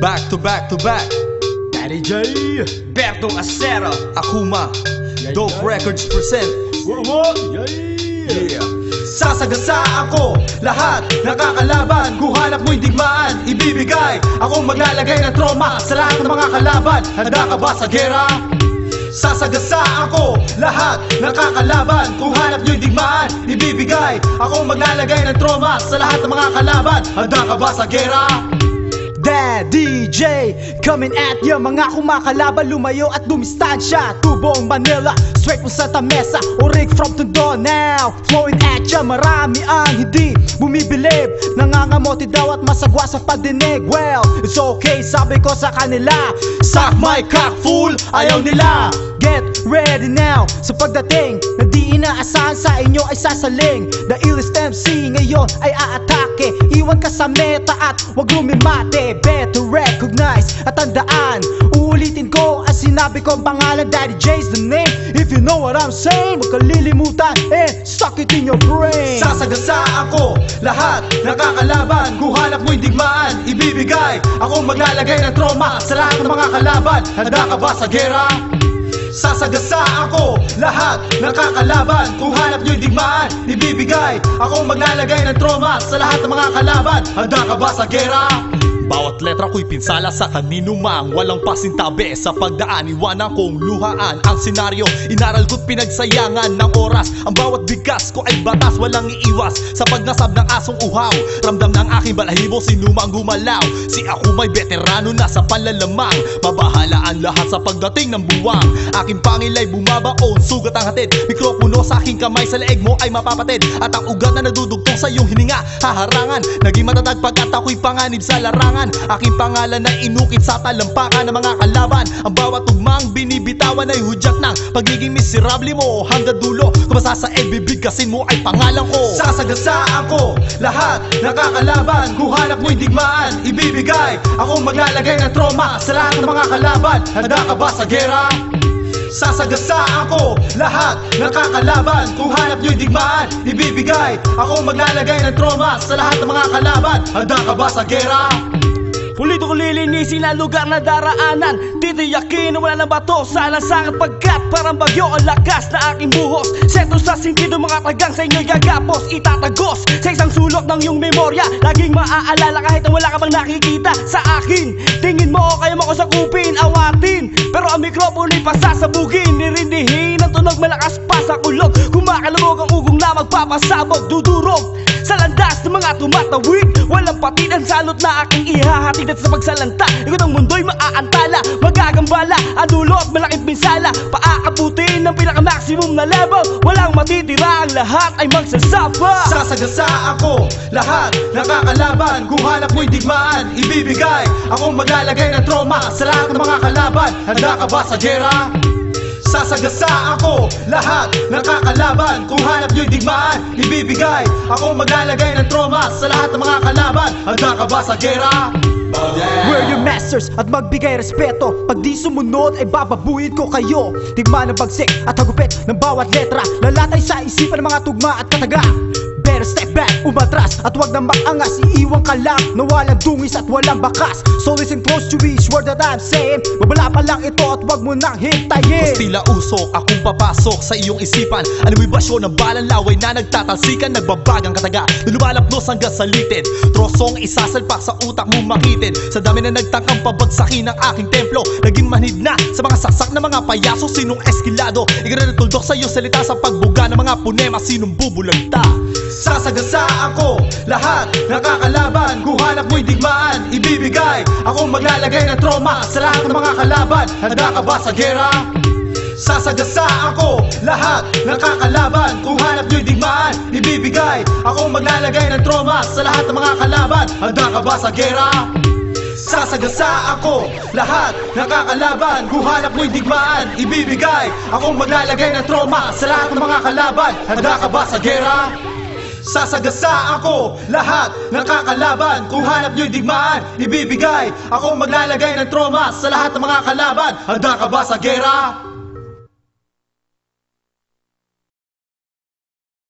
Back to back to back. Daddy J, Berto Acero, Akuma, Dope Records present. Yeah. Sasagasaan ko lahat nakakalaban. Kung hanap mo'y digmaan, ibibigay. Akong maglalagay ng trauma sa lahat ng mga kalaban. Handa ka ba sa gera? Sasagasaan ko lahat nakakalaban. Kung hanap nyo'y digmaan, ibibigay. Akong maglalagay ng trauma sa lahat ng mga kalaban. Handa ka ba sa gera? Daddy J, coming at ya. Mga kumakalaban, lumayo at dumistansya. Tubong Manila, straight mo sa Tamesa. Orig from Tondo now, flowing at ya. Marami ang hindi bumibilib, nangangamote daw at masagwa sa pagdinig. Well, it's okay, sabi ko sa kanila. Suck my cock, fool, ayaw nila. Get ready now, sa pagdating na di inaasahan sa inyo ay sasaling. The illest MC ngayon ay aatake. Iwan ka sa meta at wag lumimate. Better recognize at tandaan. Uulitin ko ang sinabi kong pangalan. Daddy J's the name. If you know what I'm saying, wag kang lilimutan and stuck it in your brain. Sasagasaan ko lahat nakakalaban. Kung hanap mo'y digmaan, ibibigay. Akong maglalagay ng trauma sa lahat ng mga kalaban. Handa ka ba sa gera? Sasagasaan ko lahat nakakalaban. Kung hanap nyo'y digmaan, ibibigay. Akong maglalagay ng trauma sa lahat ng mga kalaban. Handa ka ba sa gera? Bawat letra ko'y pinsala sa kanino mang walang pasintabi sa pagdaan. Iwanan kong luhaan ang senaryo. Inaral ko't pinagsayangan ng oras. Ang bawat bigkas ko ay batas, walang iiwas sa pagnasab ng asong uhaw. Ramdam ng aking balahibo, sinumang gumalaw. Si ako may veterano na sa panlalamang. Mabahala ang lahat sa pagdating ng buwang. Aking pangilay bumabaon, sugat ang hatid. Mikropono sa aking kamay, sa leeg mo ay mapapatid. At ang ugat na nadudugtong sa iyong hininga, haharangan. Naging matatag pagkat ako'y panganib sa larangan. Aking pangalan na inukit sa talampakan ng mga kalaban. Ang bawat tugmang binibitawan ay hudyat ng pagiging miserable mo hanggang dulo. Kung masasaed, bibigkasin mo ay pangalan ko. Sasagasaan ko lahat nakakalaban. Kung hanap mo'y digmaan, ibibigay. Akong maglalagay ng trauma sa lahat ng mga kalaban. Handa ka ba sa gera? Sasagasaan ko lahat nakakalaban. Kung hanap nyo'y digmaan, ibibigay. Akong maglalagay ng trauma sa lahat ng mga kalaban. Handa ka ba sa gera? Ulito ko lilinisin ang lugar na daraanan. Titiyakin na wala na bato sa lansangan. Pagkat parang bagyo ang lakas na aking buhos. Sentro sa sentido mga tagang sa inyo'y gagapos. Itatagos sa isang sulok ng iyong memorya. Laging maaalala kahit na wala ka bang nakikita sa akin. Tingin mo o kaya mo ko sakupin, awatin. Pero ang mikropono'y pasasabugin. Nirindihin ang tunog malakas pa sa kulog. Kumakalabog ang ugong na magpapasabog. Dudurog sa landas ng mga tumatawid. Walang patidan salot na aking ihahatid. At sa pagsalanta, ikot ang mundo'y maaantala. Magagambala, ang dulo at malaking pinsala. Paaabutin ng pinaka-maximum na level. Walang matitira, ang lahat ay magsasapa. Sasagasaan ko lahat nakakalaban. Kung hanap mo'y digmaan, ibibigay. Akong maglalagay ng trauma sa lahat ng mga kalaban. Handa ka ba sa gera? Sasagasaan ko lahat nakakalaban. Kung hanap nyo'y digmaan, ibibigay. Akong maglalagay ng trauma sa lahat ng mga kalaban. Handa ka ba sa gera? We're your masters at magbigay respeto. Pag di sumunod ay bababuhin ko kayo. Tigma ng bagsik at hagupit ng bawat letra. Lalatay sa isipan ng mga tugma at kataga. Better step back, umatras at wag nang makangas. Iiwan ka lang na walang dungis at walang bakas. So listen close to each word that I'm saying. Babala pa lang ito at wag mo nang hintayin. Tila usok, akong papasok sa iyong isipan. Animoy basyo ng balang laway na nagtatalsikan. Nagbabagang kataga, lumalapnos hanggang sa litid. Trosong isasalpak sa utak mo makitid. Sa dami na nagtangkang pabagsakin ng aking templo. Naging manhid na sa mga saksak na mga payaso. Sinong eskilado, ikinatuldok sa iyong salita. Sa pagbuga ng mga punema, sinong bubulagta. Sasagasaan ko lahat nakakalaban. Kung hanap mo'y digmaan, ibibigay. Akong maglalagay ng trauma sa lahat ng mga kalaban. Handa ka ba sa gera? Sasagasaan ko lahat nakakalaban. Kung hanap nyo'y digmaan, ibibigay. Akong maglalagay ng trauma sa lahat ng mga kalaban. Handa ka ba sa gera? Sasagasaan ko lahat nakakalaban. Kung hanap mo'y digmaan, ibibigay. Akong maglalagay ng trauma sa lahat ng mga kalaban. Handa ka ba sa gera? Sasagasaan ko lahat nakakalaban. Kung hanap nyo'y digmaan, ibibigay. Akong maglalagay ng trauma sa lahat ng mga kalaban. Handa ka ba sa gera?